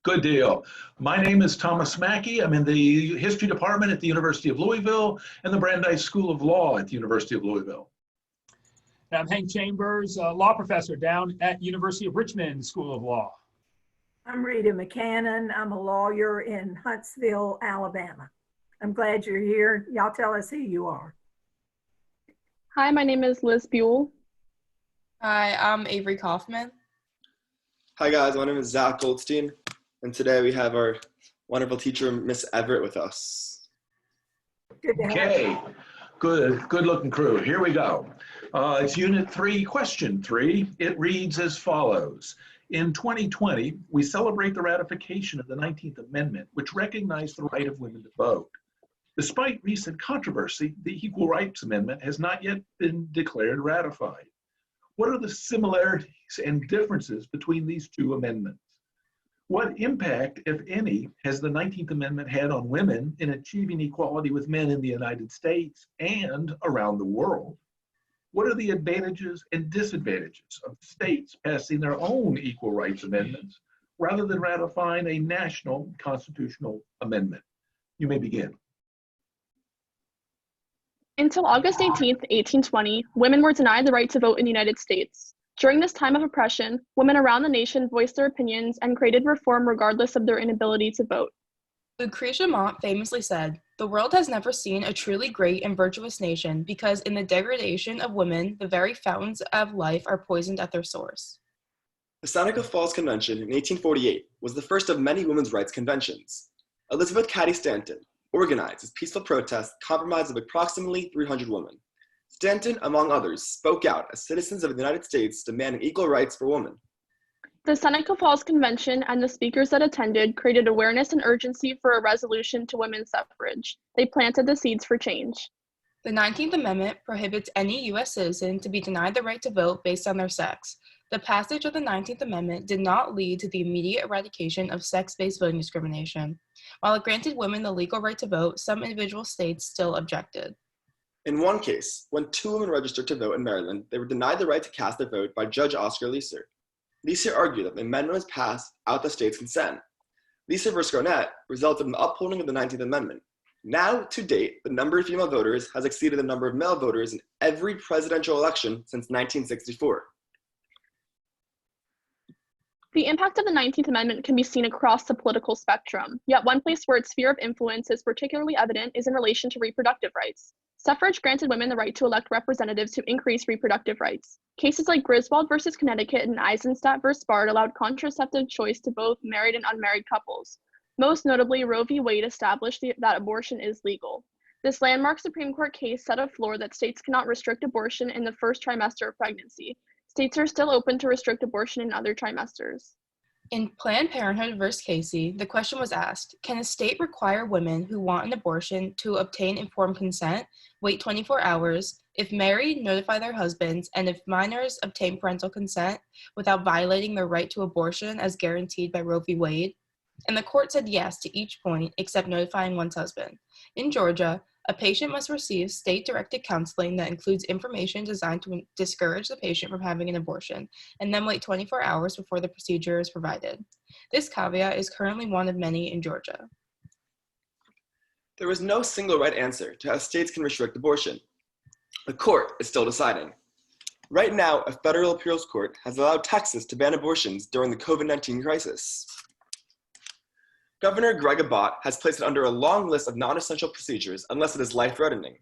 Good deal. My name is Thomas Mackey. I'm in the history department at the University of Louisville and the Brandeis School of Law at the University of Louisville. And I'm Hank Chambers, law professor down at University of Richmond School of Law. I'm Rita McCannon. I'm a lawyer in Huntsville, Alabama. I'm glad you're here. Y'all tell us who you are. Hi, my name is Liz Buell. Hi, I'm Avery Kaufman. Hi guys, my name is Zach Goldstein, and today we have our wonderful teacher, Miss Everett, with us. Okay, good looking crew. Here we go. It's Unit 3, Question 3. It reads as follows. In 2020, we celebrate the ratification of the 19th Amendment, which recognized the right of women to vote. Despite recent controversy, the Equal Rights Amendment has not yet been declared ratified. What are the similarities and differences between these two amendments? What impact, if any, has the 19th Amendment had on women in achieving equality with men in the United States and around the world? What are the advantages and disadvantages of states passing their own equal rights amendments rather than ratifying a national constitutional amendment? You may begin. Until August 18, 1820, women were denied the right to vote in the United States. During this time of oppression, women around the nation voiced their opinions and created reform regardless of their inability to vote. Lucretia Mott famously said, "The world has never seen a truly great and virtuous nation because in the degradation of women, the very fountains of life are poisoned at their source." The Seneca Falls Convention in 1848 was the first of many women's rights conventions. Elizabeth Cady Stanton organized this peaceful protest comprised of approximately 300 women. Stanton, among others, spoke out as citizens of the United States demanding equal rights for women. The Seneca Falls Convention and the speakers that attended created awareness and urgency for a resolution to women's suffrage. They planted the seeds for change. The 19th Amendment prohibits any U.S. citizen to be denied the right to vote based on their sex. The passage of the 19th Amendment did not lead to the immediate eradication of sex-based voting discrimination. While it granted women the legal right to vote, some individual states still objected. In one case, when two women registered to vote in Maryland, they were denied the right to cast their vote by Judge Oscar Leeser. Leeser argued that the amendment was passed without the state's consent. Leeser v. Garnett resulted in the upholding of the 19th Amendment. Now, to date, the number of female voters has exceeded the number of male voters in every presidential election since 1964. The impact of the 19th Amendment can be seen across the political spectrum, yet one place where its sphere of influence is particularly evident is in relation to reproductive rights. Suffrage granted women the right to elect representatives who increase reproductive rights. Cases like Griswold versus Connecticut and Eisenstadt versus Bard allowed contraceptive choice to both married and unmarried couples. Most notably, Roe v. Wade established that abortion is legal. This landmark Supreme Court case set a floor that states cannot restrict abortion in the first trimester of pregnancy. States are still open to restrict abortion in other trimesters. In Planned Parenthood v. Casey, the question was asked, can a state require women who want an abortion to obtain informed consent, wait 24 hours, if married, notify their husbands, and if minors obtain parental consent without violating their right to abortion as guaranteed by Roe v. Wade? And the court said yes to each point except notifying one's husband. In Georgia, a patient must receive state-directed counseling that includes information designed to discourage the patient from having an abortion, and then wait 24 hours before the procedure is provided. This caveat is currently one of many in Georgia. There is no single right answer to how states can restrict abortion. The court is still deciding. Right now, a federal appeals court has allowed Texas to ban abortions during the COVID-19 crisis. Governor Greg Abbott has placed it under a long list of non-essential procedures unless it is life-threatening.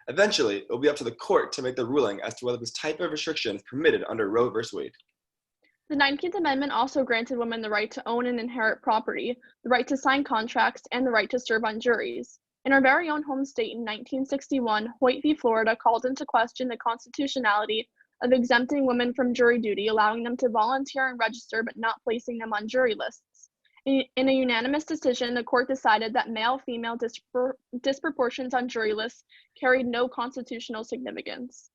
Eventually, it will be up to the court to make the ruling as to whether this type of restriction is permitted under Roe v. Wade. The 19th Amendment also granted women the right to own and inherit property, the right to sign contracts, and the right to serve on juries. In our very own home state in 1961, Hoyt v. Florida called into question the constitutionality of exempting women from jury duty, allowing them to volunteer and register but not placing them on jury lists. In a unanimous decision, the court decided that male-female disproportions on jury lists carried no constitutional significance.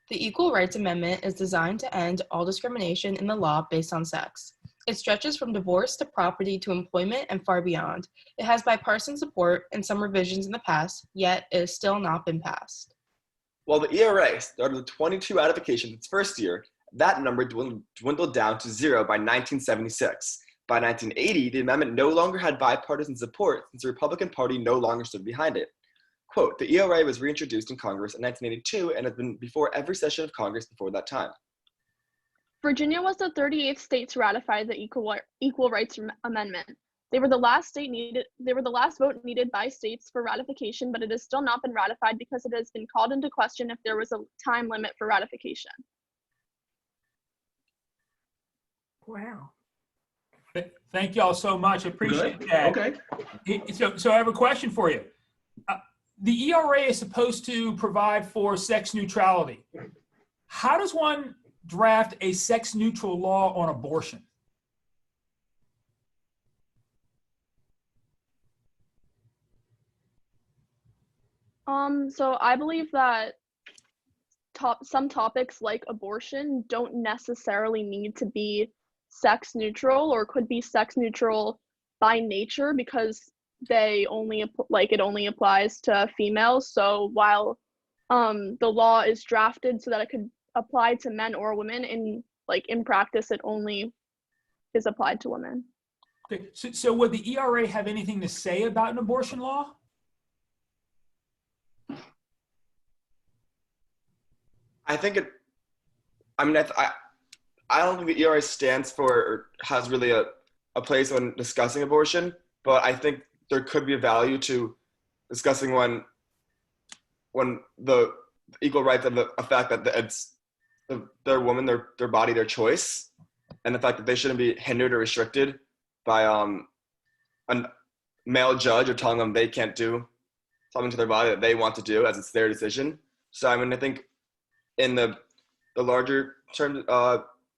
The Equal Rights Amendment is designed to end all discrimination in the law based on sex. It stretches from divorce to property to employment and far beyond. It has bipartisan support and some revisions in the past, yet it has still not been passed. While the ERA started with 22 ratifications its first year, that number dwindled down to 0 by 1976. By 1980, the amendment no longer had bipartisan support since the Republican Party no longer stood behind it. Quote, the ERA was reintroduced in Congress in 1982 and has been before every session of Congress before that time. Virginia was the 38th state to ratify the Equal Rights Amendment. They were the last vote needed by states for ratification, but it has still not been ratified because it has been called into question if there was a time limit for ratification. Wow. Thank y'all so much. I appreciate that. Okay. So I have a question for you. The ERA is supposed to provide for sex neutrality. How does one draft a sex neutral law on abortion? So I believe that some topics like abortion don't necessarily need to be sex neutral, or could be sex neutral by nature because it only applies to females. So while the law is drafted so that it could apply to men or women, in practice it only is applied to women. Okay. So would the ERA have anything to say about an abortion law? I don't think the ERA stands for or has really a place when discussing abortion, but I think there could be a value to discussing when the equal rights of the fact that it's their woman, their body, their choice, and the fact that they shouldn't be hindered or restricted by a male judge or telling them they can't do something to their body that they want to do as it's their decision. So I think in the larger term,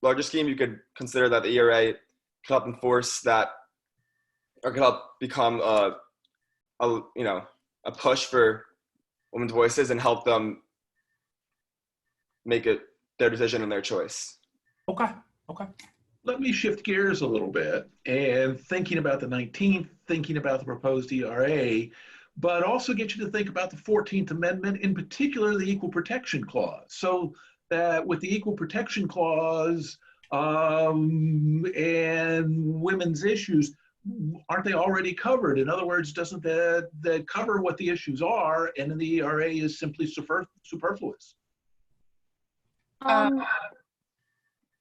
larger scheme, you could consider that the ERA could help enforce that, or could help become a push for women's voices and help them make it their decision and their choice. Okay. Let me shift gears a little bit, and thinking about the 19th, thinking about the proposed ERA, but also get you to think about the 14th Amendment, in particular the Equal Protection Clause. So that with the Equal Protection Clause and women's issues, aren't they already covered? In other words, doesn't that cover what the issues are, and then the ERA is simply superfluous?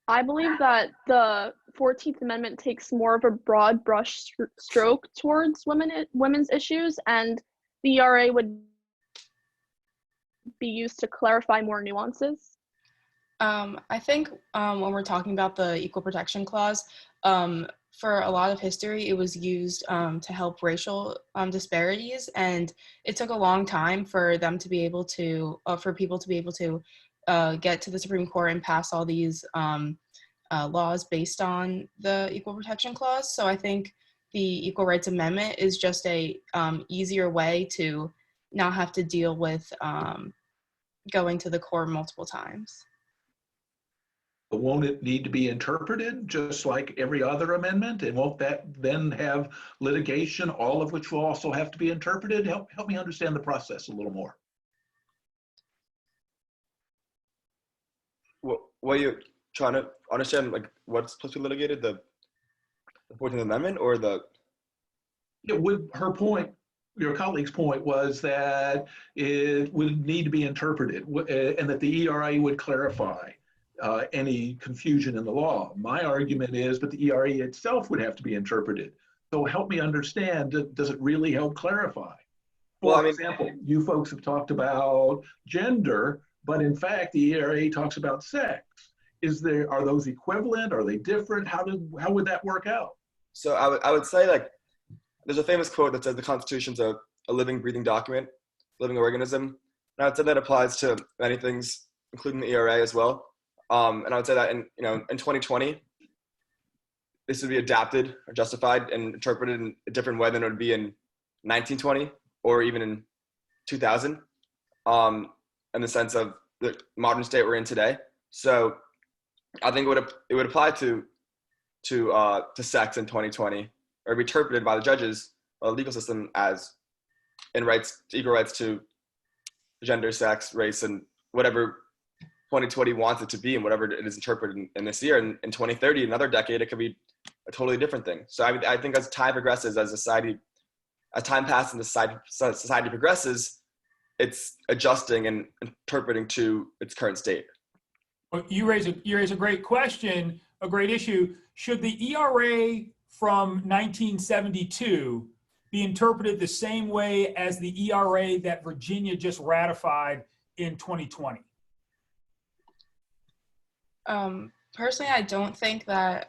I believe that the 14th Amendment takes more of a broad brush stroke towards women's issues, and the ERA would be used to clarify more nuances. I think when we're talking about the Equal Protection Clause, for a lot of history, it was used to help racial disparities, and it took a long time for them to be able to, for people to be able to get to the Supreme Court and pass all these laws based on the Equal Protection Clause. So I think the Equal Rights Amendment is just a easier way to not have to deal with going to the court multiple times. Won't it need to be interpreted just like every other amendment? And won't that then have litigation, all of which will also have to be interpreted? Help me understand the process a little more. What are you trying to understand, like what's supposed to be litigated, the 14th Amendment or the? Yeah, her point, your colleague's point was that it would need to be interpreted and that the ERA would clarify any confusion in the law. My argument is that the ERA itself would have to be interpreted. So help me understand, does it really help clarify? For example, you folks have talked about gender, but in fact, the ERA talks about sex. Are those equivalent? Are they different? How would that work out? So I would say, like, there's a famous quote that says the Constitution's a living, breathing document, living organism. And I would say that applies to many things, including the ERA as well. And I would say that in 2020, this would be adapted or justified and interpreted in a different way than it would be in 1920 or even in 2000, in the sense of the modern state we're in today. So I think it would apply to sex in 2020, or be interpreted by the judges or the legal system as equal rights to gender, sex, race, and whatever 2020 wants it to be, and whatever it is interpreted in this year. And in 2030, another decade, it could be a totally different thing. So I think as time progresses, as time passes and society progresses, it's adjusting and interpreting to its current state. Well, you raise a great question, a great issue. Should the ERA from 1972 be interpreted the same way as the ERA that Virginia just ratified in 2020? Personally, I don't think that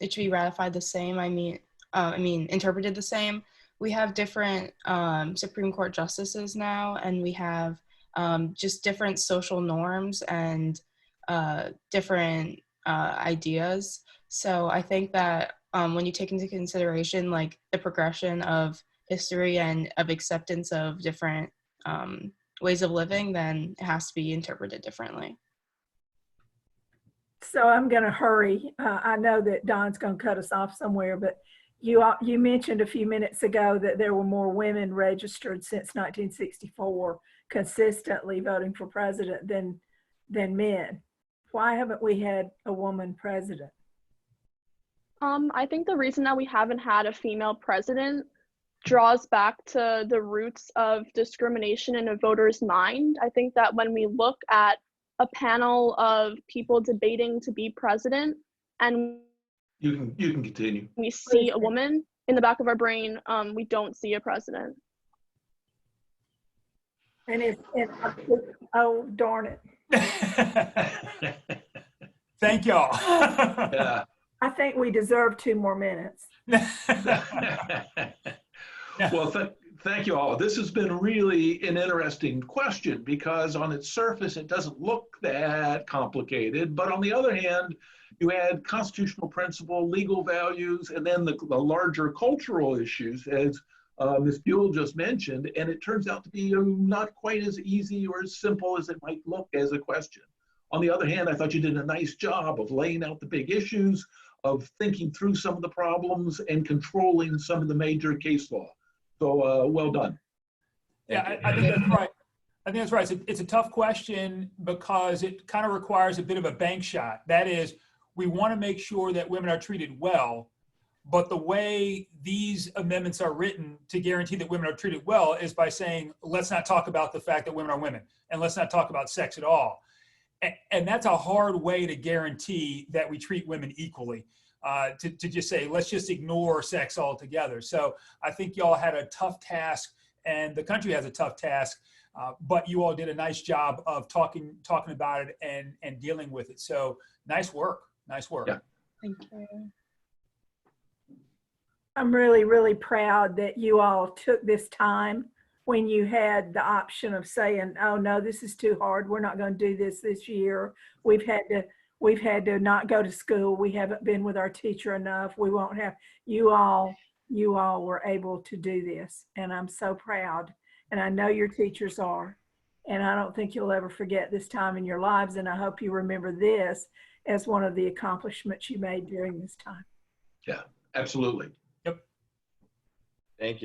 it should be ratified the same. I mean, interpreted the same. We have different Supreme Court justices now, and we have just different social norms and different ideas. So I think that when you take into consideration like the progression of history and of acceptance of different ways of living, then it has to be interpreted differently. So I'm going to hurry. I know that Don's going to cut us off somewhere, but you mentioned a few minutes ago that there were more women registered since 1964 consistently voting for president than men. Why haven't we had a woman president? I think the reason that we haven't had a female president draws back to the roots of discrimination in a voter's mind. I think that when we look at a panel of people debating to be president and You can continue. we see a woman, in the back of our brain, we don't see a president. And oh, darn it. Thank y'all. Yeah. I think we deserve 2 more minutes. Well, thank you all. This has been really an interesting question because on its surface, it doesn't look that complicated. But on the other hand, you add constitutional principle, legal values, and then the larger cultural issues, as Ms. Buell just mentioned, and it turns out to be not quite as easy or as simple as it might look as a question. On the other hand, I thought you did a nice job of laying out the big issues, of thinking through some of the problems and controlling some of the major case law. So well done. Yeah, I think that's right. I think that's right. It's a tough question because it kind of requires a bit of a bank shot. That is, we want to make sure that women are treated well, but the way these amendments are written to guarantee that women are treated well is by saying, let's not talk about the fact that women are women, and let's not talk about sex at all. And that's a hard way to guarantee that we treat women equally, to just say, let's just ignore sex altogether. So I think y'all had a tough task, and the country has a tough task, but you all did a nice job of talking about it and dealing with it. So nice work. Nice work. Yeah. Thank you. I'm really, really proud that you all took this time when you had the option of saying, oh no, this is too hard. We're not going to do this year. We've had to not go to school. We haven't been with our teacher enough. We won't have, you all were able to do this. And I'm so proud. And I know your teachers are. And I don't think you'll ever forget this time in your lives. And I hope you remember this as one of the accomplishments you made during this time. Yeah, absolutely. Yep. Thank you.